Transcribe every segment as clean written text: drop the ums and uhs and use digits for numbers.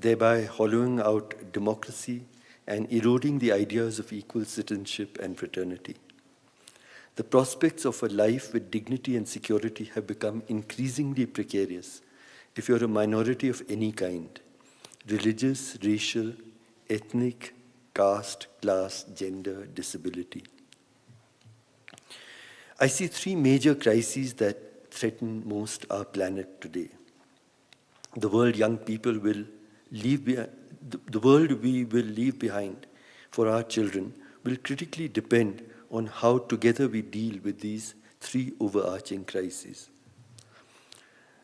thereby hollowing out democracy and eroding the ideas of equal citizenship and fraternity. The prospects of a life with dignity and security have become increasingly precarious if you're a minority of any kind: religious, racial, ethnic, caste, class, gender, disability. I see three major crises that threaten most our planet today. The world young people will leave behind, the world we will leave behind for our children will critically depend on how together we deal with these three overarching crises.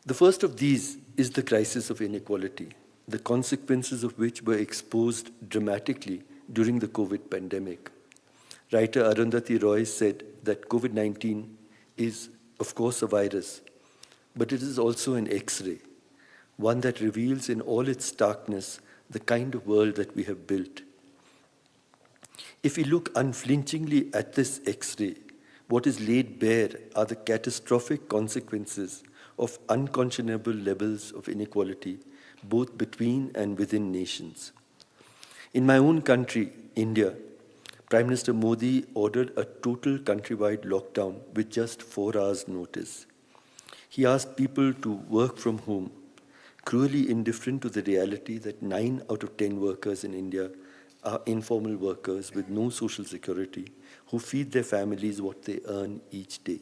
The first of these is the crisis of inequality, the consequences of which were exposed dramatically during the COVID pandemic. Writer Arundhati Roy said that COVID-19 is, of course, a virus, but it is also an X-ray, one that reveals in all its starkness the kind of world that we have built. If we look unflinchingly at this X-ray, what is laid bare are the catastrophic consequences of unconscionable levels of inequality, both between and within nations. In my own country, India, Prime Minister Modi ordered a total countrywide lockdown with just 4 hours' notice. He asked people to work from home, cruelly indifferent to the reality that 9 out of 10 workers in India are informal workers with no social security who feed their families what they earn each day.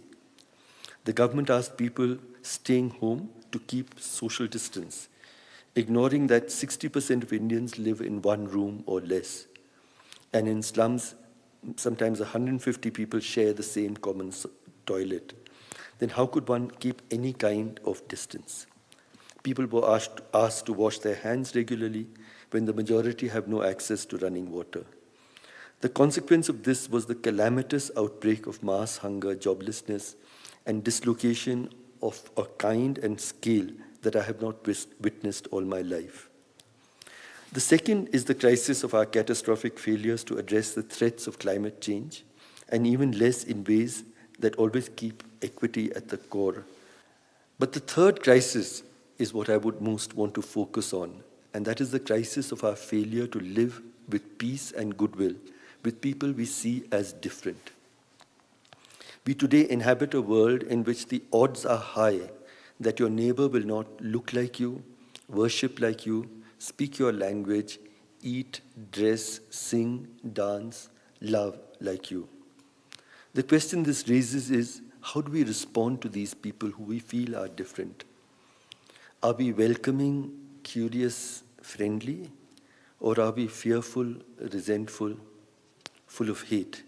The government asked people staying home to keep social distance, ignoring that 60% of Indians live in one room or less. And in slums, sometimes 150 people share the same common toilet. Then how could one keep any kind of distance? People were asked to wash their hands regularly when the majority have no access to running water. The consequence of this was the calamitous outbreak of mass hunger, joblessness, and dislocation of a kind and scale that I have not witnessed all my life. The second is the crisis of our catastrophic failures to address the threats of climate change, and even less in ways that always keep equity at the core. But the third crisis is what I would most want to focus on, and that is the crisis of our failure to live with peace and goodwill with people we see as different. We today inhabit a world in which the odds are high that your neighbor will not look like you, worship like you, speak your language, eat, dress, sing, dance, love like you. The question this raises is, how do we respond to these people who we feel are different? Are we welcoming, curious, friendly, or are we fearful, resentful, full of hate?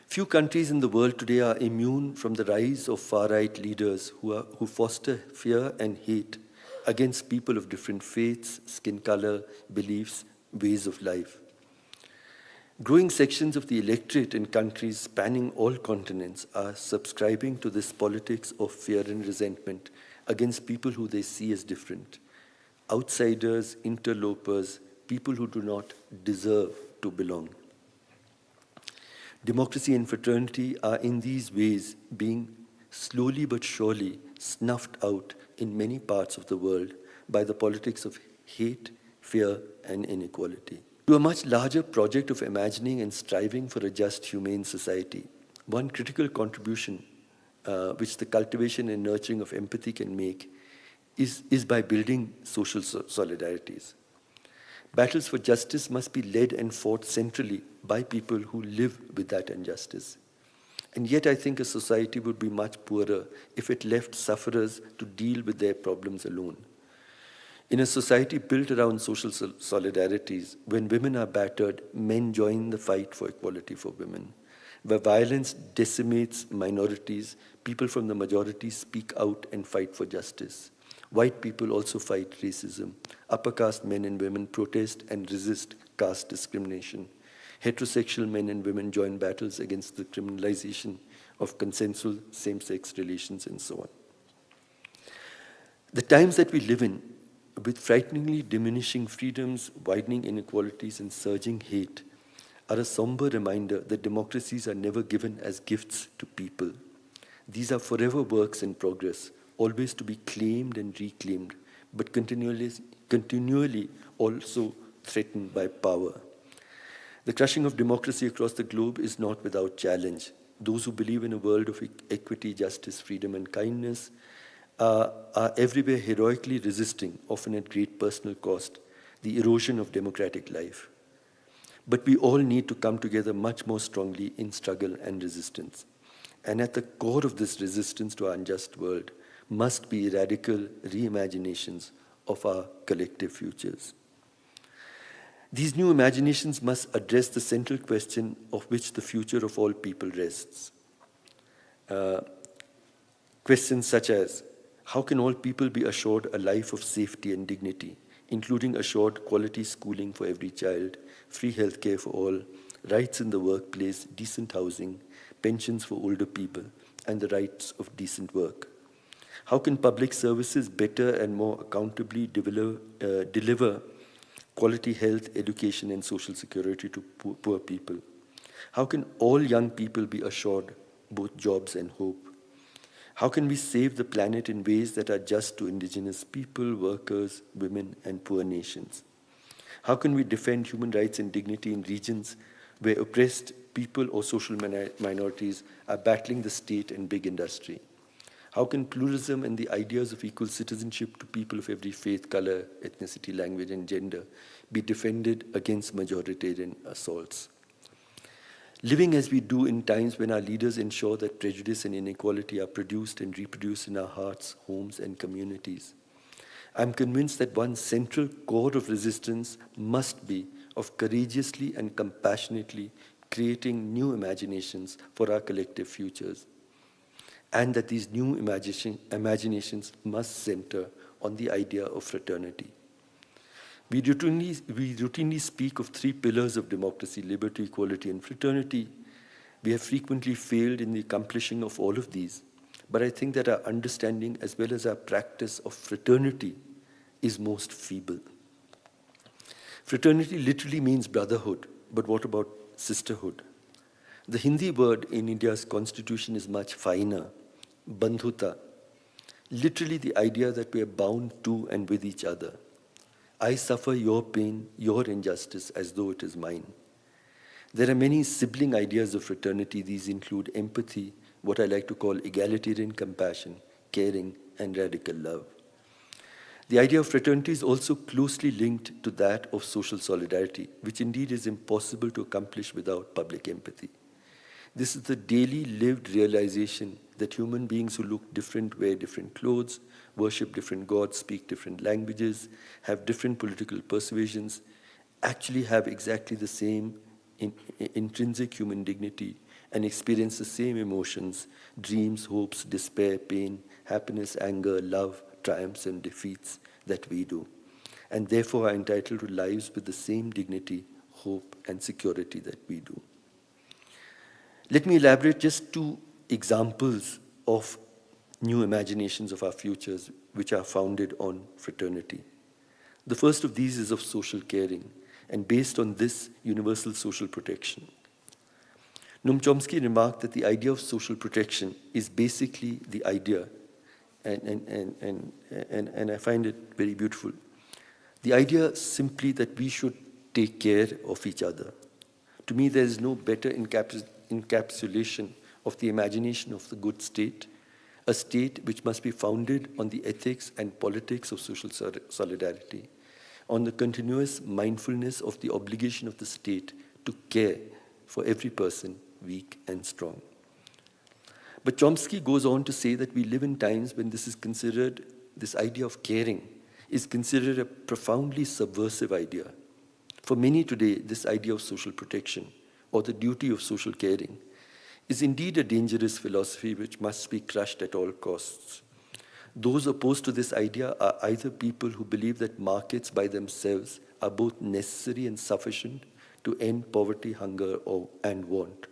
Few countries in the world today are immune from the rise of far-right leaders who foster fear and hate against people of different faiths, skin color, beliefs, ways of life. Growing sections of the electorate in countries spanning all continents are subscribing to this politics of fear and resentment against people who they see as different, outsiders, interlopers, people who do not deserve to belong. Democracy and fraternity are in these ways being slowly but surely snuffed out in many parts of the world by the politics of hate, fear, and inequality. To a much larger project of imagining and striving for a just, humane society, one critical contribution which the cultivation and nurturing of empathy can make is by building social solidarities. Battles for justice must be led and fought centrally by people who live with that injustice. And yet I think a society would be much poorer if it left sufferers to deal with their problems alone. In a society built around social solidarities, when women are battered, men join the fight for equality for women. Where violence decimates minorities, people from the majority speak out and fight for justice. White people also fight racism. Upper caste men and women protest and resist caste discrimination. Heterosexual men and women join battles against the criminalization of consensual same-sex relations and so on. The times that we live in, with frighteningly diminishing freedoms, widening inequalities, and surging hate, are a somber reminder that democracies are never given as gifts to people. These are forever works in progress, always to be claimed and reclaimed, but continually continually also threatened by power. The crushing of democracy across the globe is not without challenge. Those who believe in a world of equity, justice, freedom, and kindness are everywhere heroically resisting, often at great personal cost, the erosion of democratic life. But we all need to come together much more strongly in struggle and resistance. And at the core of this resistance to our unjust world must be radical reimaginations of our collective futures. These new imaginations must address the central question of which the future of all people rests. Questions such as, how can all people be assured a life of safety and dignity, including assured quality schooling for every child, free healthcare for all, rights in the workplace, decent housing, pensions for older people, and the rights of decent work? How can public services better and more accountably deliver quality health, education, and social security to poor people? How can all young people be assured both jobs and hope? How can we save the planet in ways that are just to indigenous people, workers, women, and poor nations? How can we defend human rights and dignity in regions where oppressed people or social minorities are battling the state and big industry? How can pluralism and the ideas of equal citizenship to people of every faith, color, ethnicity, language, and gender be defended against majoritarian assaults? Living as we do in times when our leaders ensure that prejudice and inequality are produced and reproduced in our hearts, homes, and communities, I'm convinced that one central core of resistance must be of courageously and compassionately creating new imaginations for our collective futures, and that these new imaginations must center on the idea of fraternity. We routinely speak of three pillars of democracy: liberty, equality, and fraternity. We have frequently failed in the accomplishing of all of these, but I think that our understanding as well as our practice of fraternity is most feeble. Fraternity literally means brotherhood, but what about sisterhood? The Hindi word in India's constitution is much finer, bandhuta, literally the idea that we are bound to and with each other. I suffer your pain, your injustice, as though it is mine. There are many sibling ideas of fraternity. These include empathy, what I like to call egalitarian compassion, caring, and radical love. The idea of fraternity is also closely linked to that of social solidarity, which indeed is impossible to accomplish without public empathy. This is the daily lived realization that human beings who look different, wear different clothes, worship different gods, speak different languages, have different political persuasions, actually have exactly the same intrinsic human dignity and experience the same emotions, dreams, hopes, despair, pain, happiness, anger, love, triumphs, and defeats that we do, and therefore are entitled to lives with the same dignity, hope, and security that we do. Let me elaborate just two examples of new imaginations of our futures which are founded on fraternity. The first of these is of social caring, and based on this, universal social protection. Noam Chomsky remarked that the idea of social protection is basically the idea, and I find it very beautiful, the idea simply that we should take care of each other. To me, there is no better encapsulation of the imagination of the good state, a state which must be founded on the ethics and politics of social solidarity, on the continuous mindfulness of the obligation of the state to care for every person, weak and strong. But Chomsky goes on to say that we live in times when this idea of caring is considered a profoundly subversive idea. For many today, this idea of social protection, or the duty of social caring, is indeed a dangerous philosophy which must be crushed at all costs. Those opposed to this idea are either people who believe that markets by themselves are both necessary and sufficient to end poverty, hunger, and want,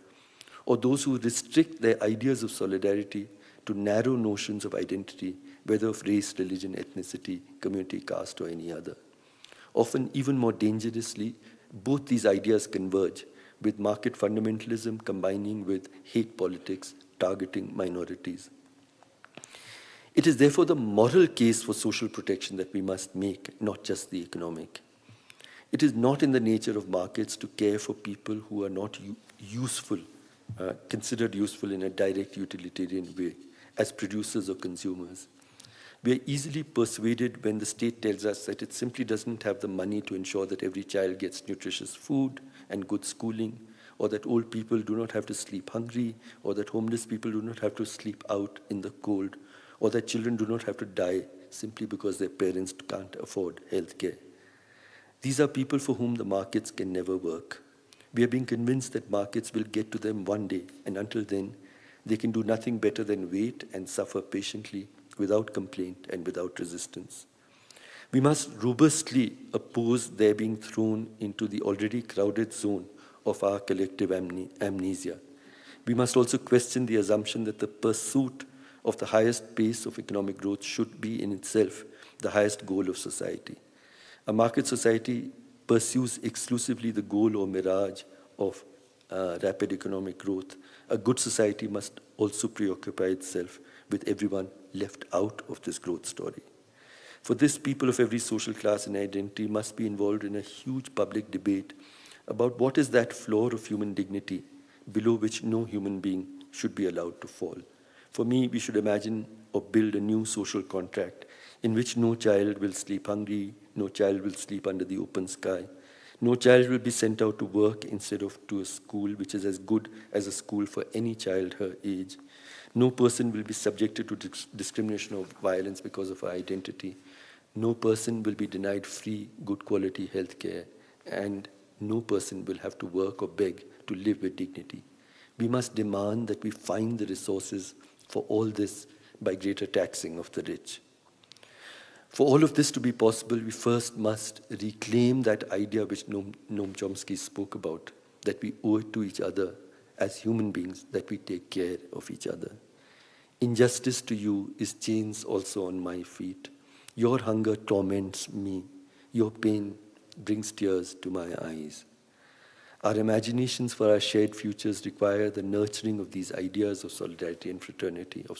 or those who restrict their ideas of solidarity to narrow notions of identity, whether of race, religion, ethnicity, community, caste, or any other. Often, even more dangerously, both these ideas converge, with market fundamentalism combining with hate politics targeting minorities. It is therefore the moral case for social protection that we must make, not just the economic. It is not in the nature of markets to care for people who are not useful, considered useful in a direct utilitarian way, as producers or consumers. We are easily persuaded when the state tells us that it simply doesn't have the money to ensure that every child gets nutritious food and good schooling, or that old people do not have to sleep hungry, or that homeless people do not have to sleep out in the cold, or that children do not have to die simply because their parents can't afford health care. These are people for whom the markets can never work. We are being convinced that markets will get to them one day, and until then, they can do nothing better than wait and suffer patiently, without complaint and without resistance. We must robustly oppose their being thrown into the already crowded zone of our collective amnesia. We must also question the assumption that the pursuit of the highest pace of economic growth should be in itself the highest goal of society. A market society pursues exclusively the goal or mirage of rapid economic growth. A good society must also preoccupy itself with everyone left out of this growth story. For this, people of every social class and identity must be involved in a huge public debate about what is that floor of human dignity below which no human being should be allowed to fall. For me, we should imagine or build a new social contract in which no child will sleep hungry, no child will sleep under the open sky, no child will be sent out to work instead of to a school which is as good as a school for any child her age. No person will be subjected to discrimination or violence because of her identity. No person will be denied free, good quality health care, and no person will have to work or beg to live with dignity. We must demand that we find the resources for all this by greater taxing of the rich. For all of this to be possible, we first must reclaim that idea which Noam Chomsky spoke about, that we owe it to each other as human beings, that we take care of each other. Injustice to you is chains also on my feet. Your hunger torments me. Your pain brings tears to my eyes. Our imaginations for our shared futures require the nurturing of these ideas of solidarity and fraternity, of